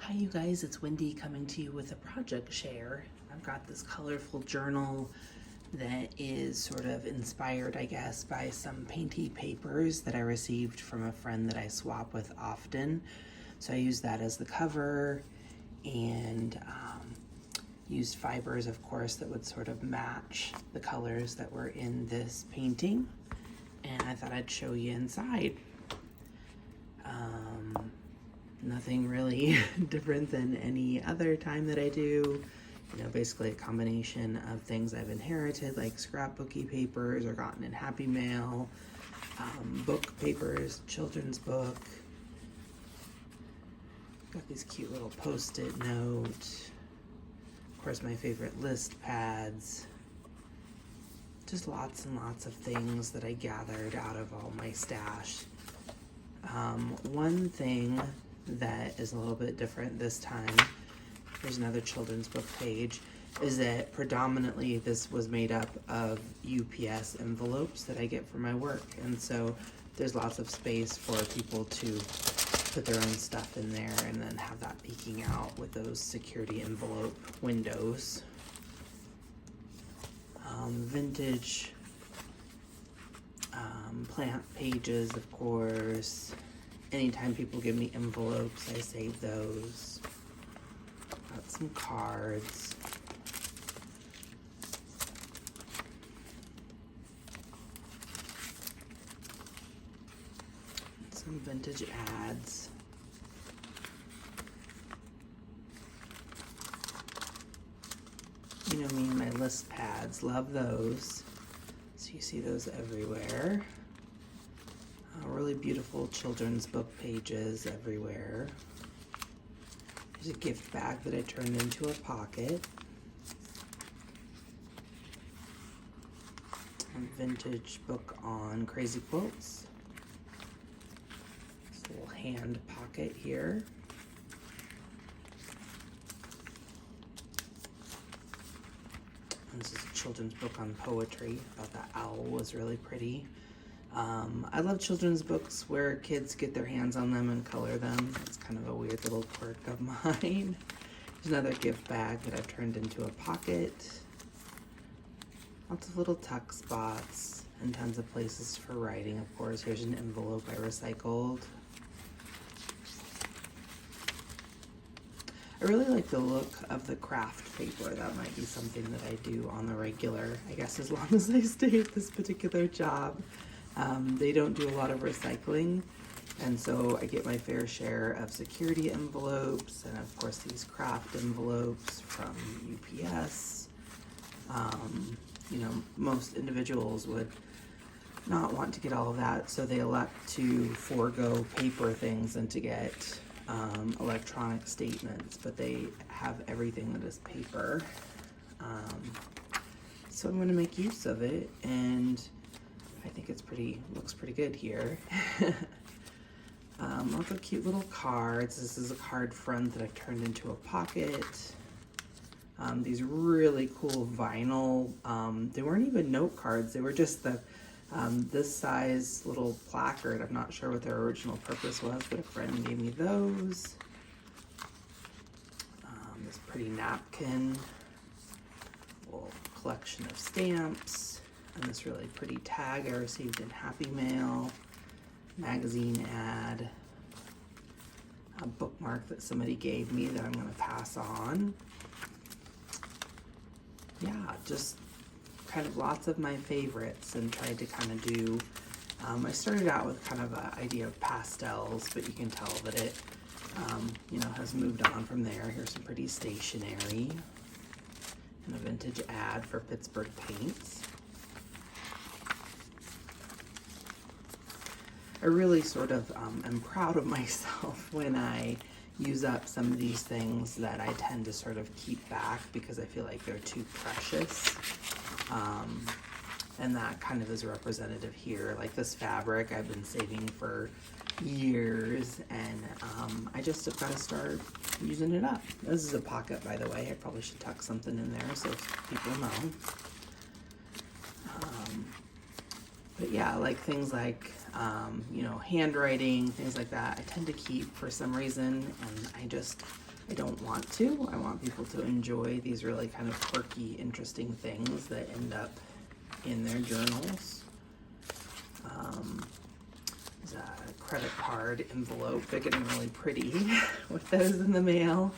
Hi you guys, it's Wendy coming to you with a project share. I've got this colorful journal that is sort of inspired, I guess, by some painty papers that I received from a friend that I swap with often. So I used that as the cover and used fibers, of course, that would sort of match the colors that were in this painting. And I thought I'd show you inside. Nothing really different than any other time that I do. You know, basically a combination of things I've inherited, like scrapbooky papers or gotten in Happy Mail, book papers, children's book. Got these cute little post-it note. Of course, my favorite list pads. Just lots and lots of things that I gathered out of all my stash. One thing that is a little bit different this time, there's another children's book page, is that predominantly this was made up of UPS envelopes that I get for my work, and so there's lots of space for people to put their own stuff in there and then have that peeking out with those security envelope windows. Vintage plant pages, of course. Anytime people give me envelopes, I save those. Got some cards. Some vintage ads. You know me and my list pads, love those. So you see those everywhere. Really beautiful children's book pages everywhere. There's a gift bag that I turned into a pocket. A vintage book on crazy quilts. This little hand pocket here. And this is a children's book on poetry. I thought that owl was really pretty. I love children's books where kids get their hands on them and color them. It's kind of a weird little quirk of mine. There's another gift bag that I've turned into a pocket. Lots of little tuck spots and tons of places for writing, of course. Here's an envelope I recycled. I really like the look of the craft paper. That might be something that I do on the regular, I guess, as long as I stay at this particular job. They don't do a lot of recycling, and so I get my fair share of security envelopes and of course these craft envelopes from UPS. You know, most individuals would not want to get all of that, so they elect to forego paper things and to get electronic statements, but they have everything that is paper. So I'm going to make use of it, and I think it's looks pretty good here. Lots of cute little cards. This is a card front that I've turned into a pocket. These really cool vinyl, they weren't even note cards, they were just the this size little placard. I'm not sure what their original purpose was, but a friend gave me those. This pretty napkin, little collection of stamps, and this really pretty tag I received in Happy Mail, magazine ad, a bookmark that somebody gave me that I'm going to pass on. Yeah, just kind of lots of my favorites, and tried to kind of do, I started out with kind of an idea of pastels, but you can tell that it, you know, has moved on from there. Here's some pretty stationery and a vintage ad for Pittsburgh Paints. I really sort of am proud of myself when I use up some of these things that I tend to sort of keep back because I feel like they're too precious. And that kind of is representative here. Like this fabric I've been saving for years, and I just have got to start using it up. This is a pocket, by the way. I probably should tuck something in there so people know. But yeah, like things like, you know, handwriting, things like that, I tend to keep for some reason, and I just I don't want to. I want people to enjoy these really kind of quirky, interesting things that end up in their journals. There's a credit card envelope. They're getting really pretty with those in the mail.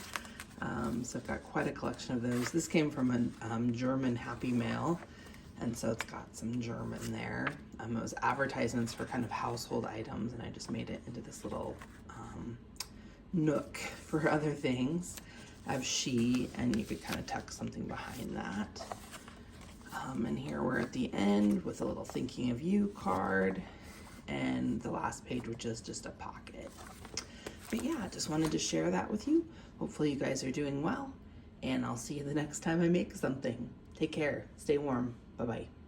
So I've got quite a collection of those. This came from a German Happy Mail, and so it's got some German there. It was advertisements for kind of household items, and I just made it into this little nook for other things. I have she, and you could kind of tuck something behind that. And here we're at the end with a little thinking of you card, and the last page, which is just a pocket. But yeah, just wanted to share that with you. Hopefully you guys are doing well, and I'll see you the next time I make something. Take care. Stay warm. Bye-bye.